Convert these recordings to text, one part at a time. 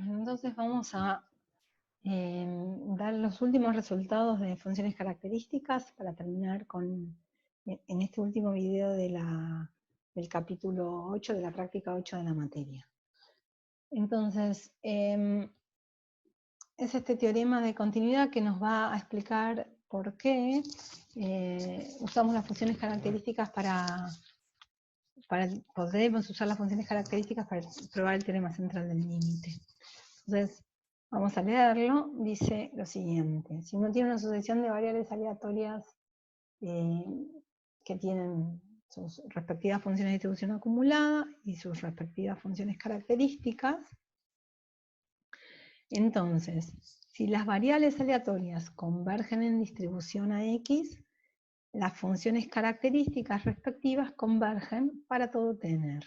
Entonces vamos a dar los últimos resultados de funciones características para terminar con, en este último video del capítulo 8 de la práctica 8 de la materia. Entonces, es este teorema de continuidad que nos va a explicar por qué usamos las funciones características podemos usar las funciones características para probar el teorema central del límite. Entonces, vamos a leerlo. Dice lo siguiente: si uno tiene una sucesión de variables aleatorias que tienen sus respectivas funciones de distribución acumulada y sus respectivas funciones características, entonces, si las variables aleatorias convergen en distribución a X, las funciones características respectivas convergen para todo TNR.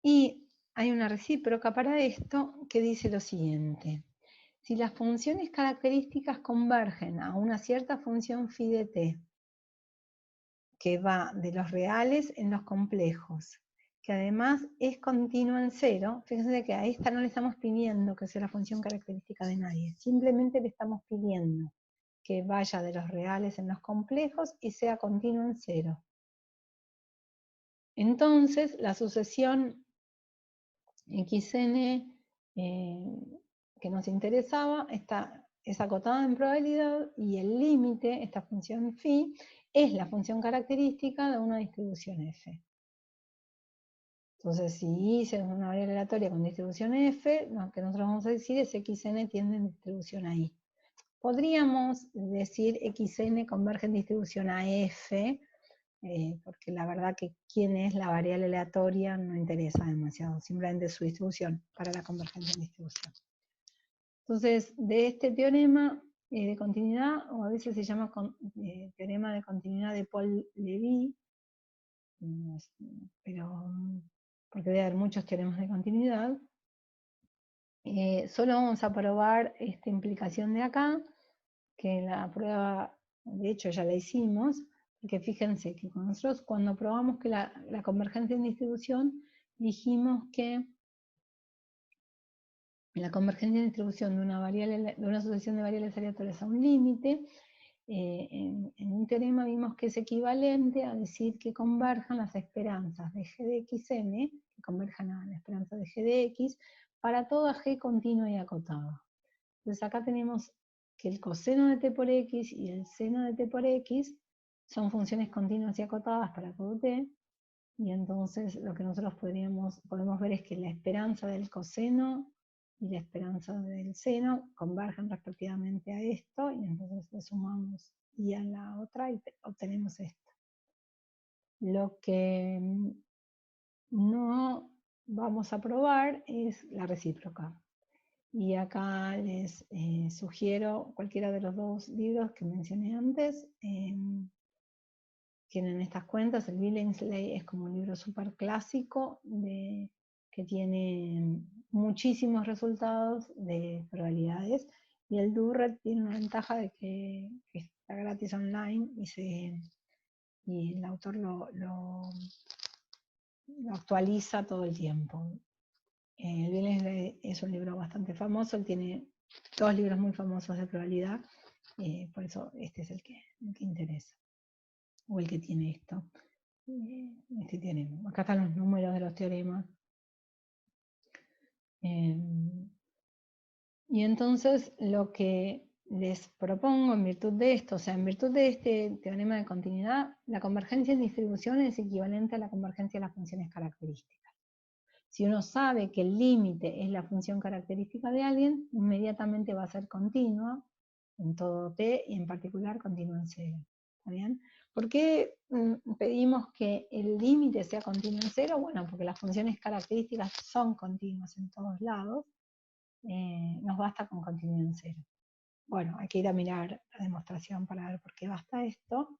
Y hay una recíproca para esto que dice lo siguiente: si las funciones características convergen a una cierta función phi de t, que va de los reales en los complejos, que además es continua en cero, fíjense que a esta no le estamos pidiendo que sea la función característica de nadie, simplemente le estamos pidiendo que vaya de los reales en los complejos y sea continua en cero. Entonces, la sucesión xn que nos interesaba es acotada en probabilidad, y el límite, esta función phi, es la función característica de una distribución f. Entonces, si es una variable aleatoria con distribución f, lo que nosotros vamos a decir es xn tiende en distribución a i. Podríamos decir xn converge en distribución a f, porque la verdad que quién es la variable aleatoria no interesa demasiado, simplemente su distribución para la convergencia en distribución. Entonces, de este teorema de continuidad, o a veces se llama teorema de continuidad de Paul-Lévy, pero porque debe haber muchos teoremas de continuidad, solo vamos a probar esta implicación de acá, que la prueba, de hecho ya la hicimos, porque fíjense que nosotros cuando probamos que la convergencia en distribución, dijimos que la convergencia en distribución de una sucesión de variables aleatorias a un límite, en un teorema vimos que es equivalente a decir que converjan las esperanzas de g de xn, que converjan a la esperanza de g de x, para toda g continua y acotada. Entonces acá tenemos que el coseno de t por x y el seno de t por x son funciones continuas y acotadas para todo t, y entonces lo que nosotros podemos ver es que la esperanza del coseno y la esperanza del seno convergen respectivamente a esto, y entonces le sumamos y a la otra y obtenemos esto. Lo que no vamos a probar es la recíproca. Y acá les sugiero cualquiera de los dos libros que mencioné antes. Tienen estas cuentas. El Billingsley es como un libro súper clásico que tiene muchísimos resultados de probabilidades, y el Durret tiene una ventaja de que está gratis online y el autor lo actualiza todo el tiempo. El Billingsley es un libro bastante famoso, él tiene dos libros muy famosos de probabilidad, por eso este es el que interesa, o el que tiene esto. Este teorema. Acá están los números de los teoremas. Y entonces lo que les propongo en virtud de esto, o sea, en virtud de este teorema de continuidad, la convergencia en distribución es equivalente a la convergencia de las funciones características. Si uno sabe que el límite es la función característica de alguien, inmediatamente va a ser continua en todo t, y en particular continua en cero. ¿Está bien? ¿Por qué pedimos que el límite sea continuo en cero? Bueno, porque las funciones características son continuas en todos lados. Nos basta con continuidad en cero. Bueno, hay que ir a mirar la demostración para ver por qué basta esto.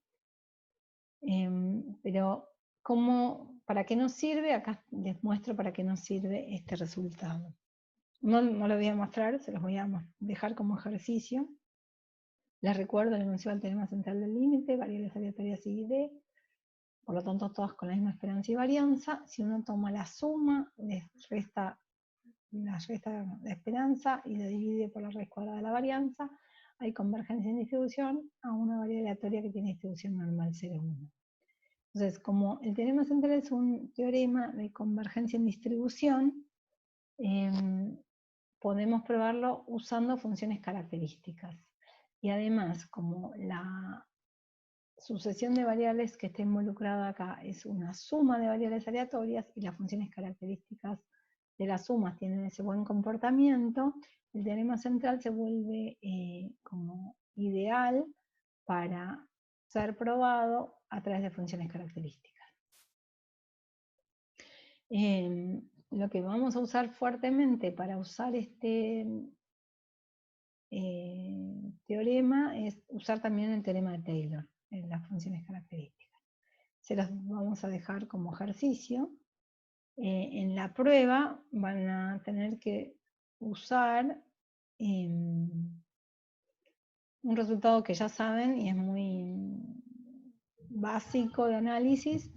Pero, ¿para qué nos sirve? Acá les muestro para qué nos sirve este resultado. No lo voy a mostrar, se los voy a dejar como ejercicio. Les recuerdo el enunciado del teorema central del límite, variables aleatorias y d. por lo tanto todas con la misma esperanza y varianza. Si uno toma la suma, la resta de esperanza y lo divide por la raíz cuadrada de la varianza, hay convergencia en distribución a una variable aleatoria que tiene distribución normal 0,1. Entonces, como el teorema central es un teorema de convergencia en distribución, podemos probarlo usando funciones características. Y además, como la sucesión de variables que está involucrada acá es una suma de variables aleatorias y las funciones características de las sumas tienen ese buen comportamiento, el teorema central se vuelve como ideal para ser probado a través de funciones características. Lo que vamos a usar fuertemente para usar este teorema es usar también el teorema de Taylor en las funciones características. Se los vamos a dejar como ejercicio. En la prueba van a tener que usar un resultado que ya saben y es muy básico de análisis,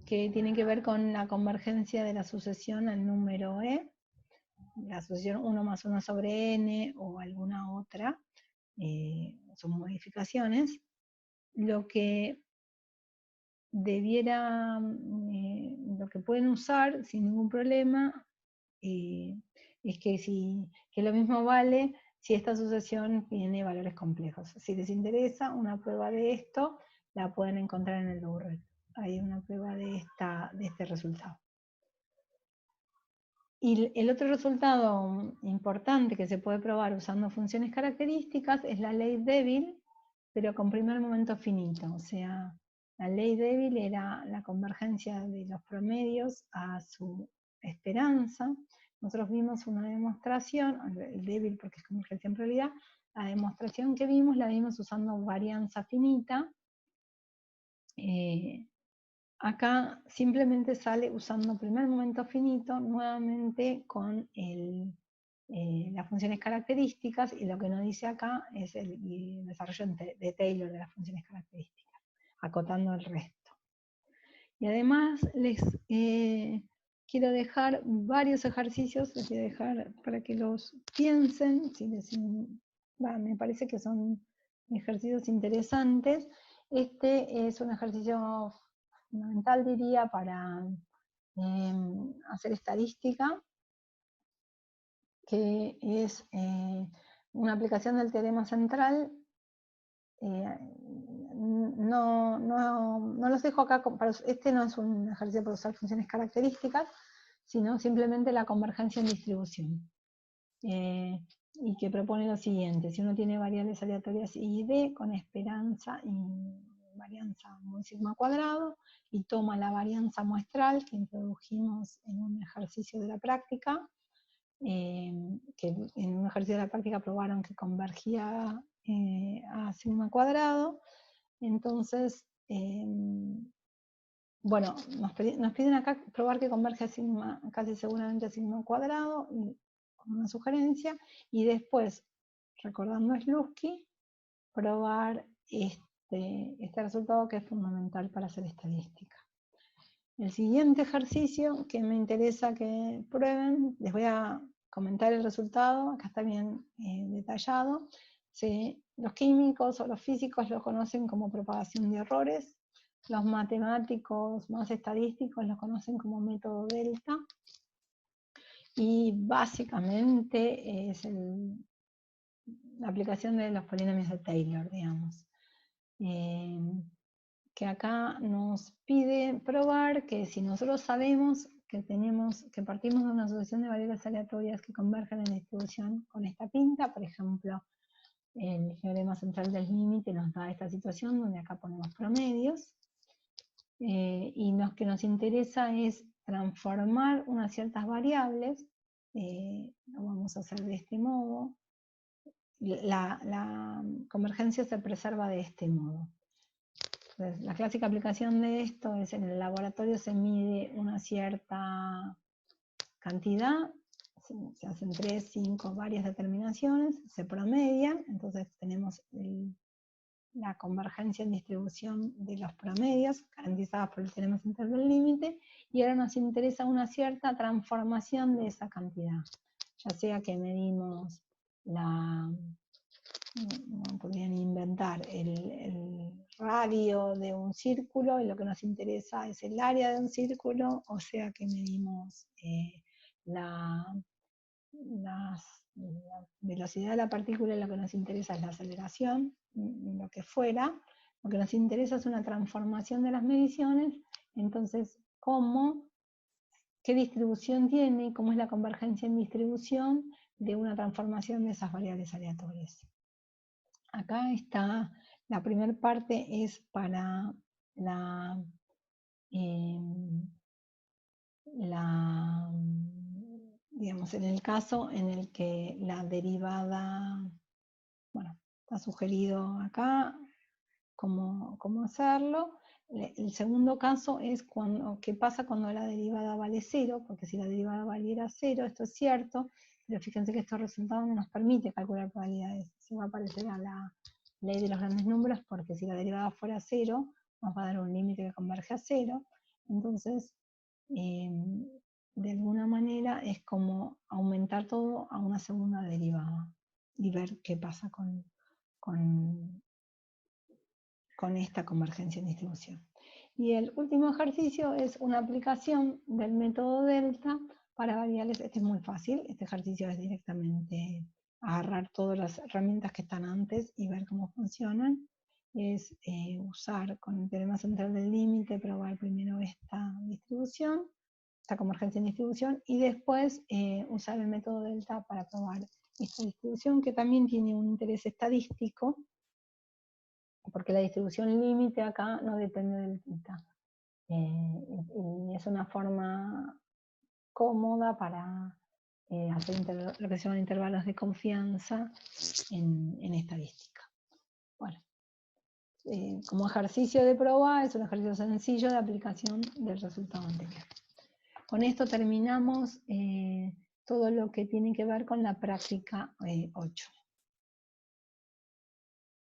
que tiene que ver con la convergencia de la sucesión al número E, la sucesión 1 más 1 sobre n o alguna otra, son modificaciones. Lo que lo que pueden usar sin ningún problema es que lo mismo vale si esta sucesión tiene valores complejos. Si les interesa una prueba de esto, la pueden encontrar en el URL. Hay una prueba de este resultado. Y el otro resultado importante que se puede probar usando funciones características es la ley débil, pero con primer momento finito. O sea, la ley débil era la convergencia de los promedios a su esperanza. Nosotros vimos una demostración, el débil porque es convergencia en realidad, la demostración que vimos la vimos usando varianza finita. Acá simplemente sale usando primer momento finito, nuevamente con las funciones características, y lo que nos dice acá es el desarrollo de Taylor de las funciones características, acotando el resto. Y además les quiero dejar varios ejercicios, les voy a dejar para que los piensen, me parece que son ejercicios interesantes. Este es un ejercicio fundamental, diría, para hacer estadística, que es una aplicación del teorema central. No los dejo acá, este no es un ejercicio para usar funciones características, sino simplemente la convergencia en distribución. Y que propone lo siguiente: si uno tiene variables aleatorias I y D con esperanza y varianza muy sigma cuadrado, y toma la varianza muestral que introdujimos en un ejercicio de la práctica, que en un ejercicio de la práctica probaron que convergía a sigma cuadrado. Entonces, bueno, nos piden acá probar que converge a sigma, casi seguramente a sigma cuadrado, con una sugerencia, y después, recordando Slutsky, probar este resultado que es fundamental para hacer estadística. El siguiente ejercicio que me interesa que prueben, les voy a comentar el resultado, acá está bien detallado. Los químicos o los físicos lo conocen como propagación de errores, los matemáticos más estadísticos lo conocen como método delta, y básicamente es la aplicación de los polinomios de Taylor, digamos. Que acá nos pide probar que si nosotros sabemos que partimos de una sucesión de variables aleatorias que convergen en distribución con esta pinta, por ejemplo, el teorema central del límite nos da esta situación donde acá ponemos promedios, y lo que nos interesa es transformar unas ciertas variables, lo vamos a hacer de este modo. La convergencia se preserva de este modo. Entonces, la clásica aplicación de esto es: en el laboratorio se mide una cierta cantidad, se hacen 3, 5, varias determinaciones, se promedian, entonces tenemos la convergencia en distribución de los promedios, garantizadas por el teorema central del límite, y ahora nos interesa una cierta transformación de esa cantidad, ya sea que medimos podrían inventar el radio de un círculo, y lo que nos interesa es el área de un círculo, o sea que medimos la velocidad de la partícula, y lo que nos interesa es la aceleración, lo que fuera. Lo que nos interesa es una transformación de las mediciones. Entonces, qué distribución tiene y cómo es la convergencia en distribución de una transformación de esas variables aleatorias. Acá está, la primera parte es para digamos, en el caso en el que la derivada, bueno, está sugerido acá cómo hacerlo. El segundo caso es qué pasa cuando la derivada vale 0, porque si la derivada valiera 0, esto es cierto, pero fíjense que estos resultados no nos permite calcular probabilidades. Se va a parecer a la ley de los grandes números, porque si la derivada fuera 0, nos va a dar un límite que converge a 0. Entonces, de alguna manera es como aumentar todo a una segunda derivada y ver qué pasa con esta convergencia en distribución. Y el último ejercicio es una aplicación del método delta para variables. Este es muy fácil, este ejercicio es directamente agarrar todas las herramientas que están antes y ver cómo funcionan. Es usar con el teorema central del límite, probar primero esta distribución, esta convergencia en distribución, y después usar el método delta para probar esta distribución, que también tiene un interés estadístico, porque la distribución límite acá no depende del θ. Y es una forma cómoda para hacer lo que se llaman intervalos de confianza en estadística. Bueno, como ejercicio de prueba es un ejercicio sencillo de aplicación del resultado anterior. Con esto terminamos todo lo que tiene que ver con la práctica 8.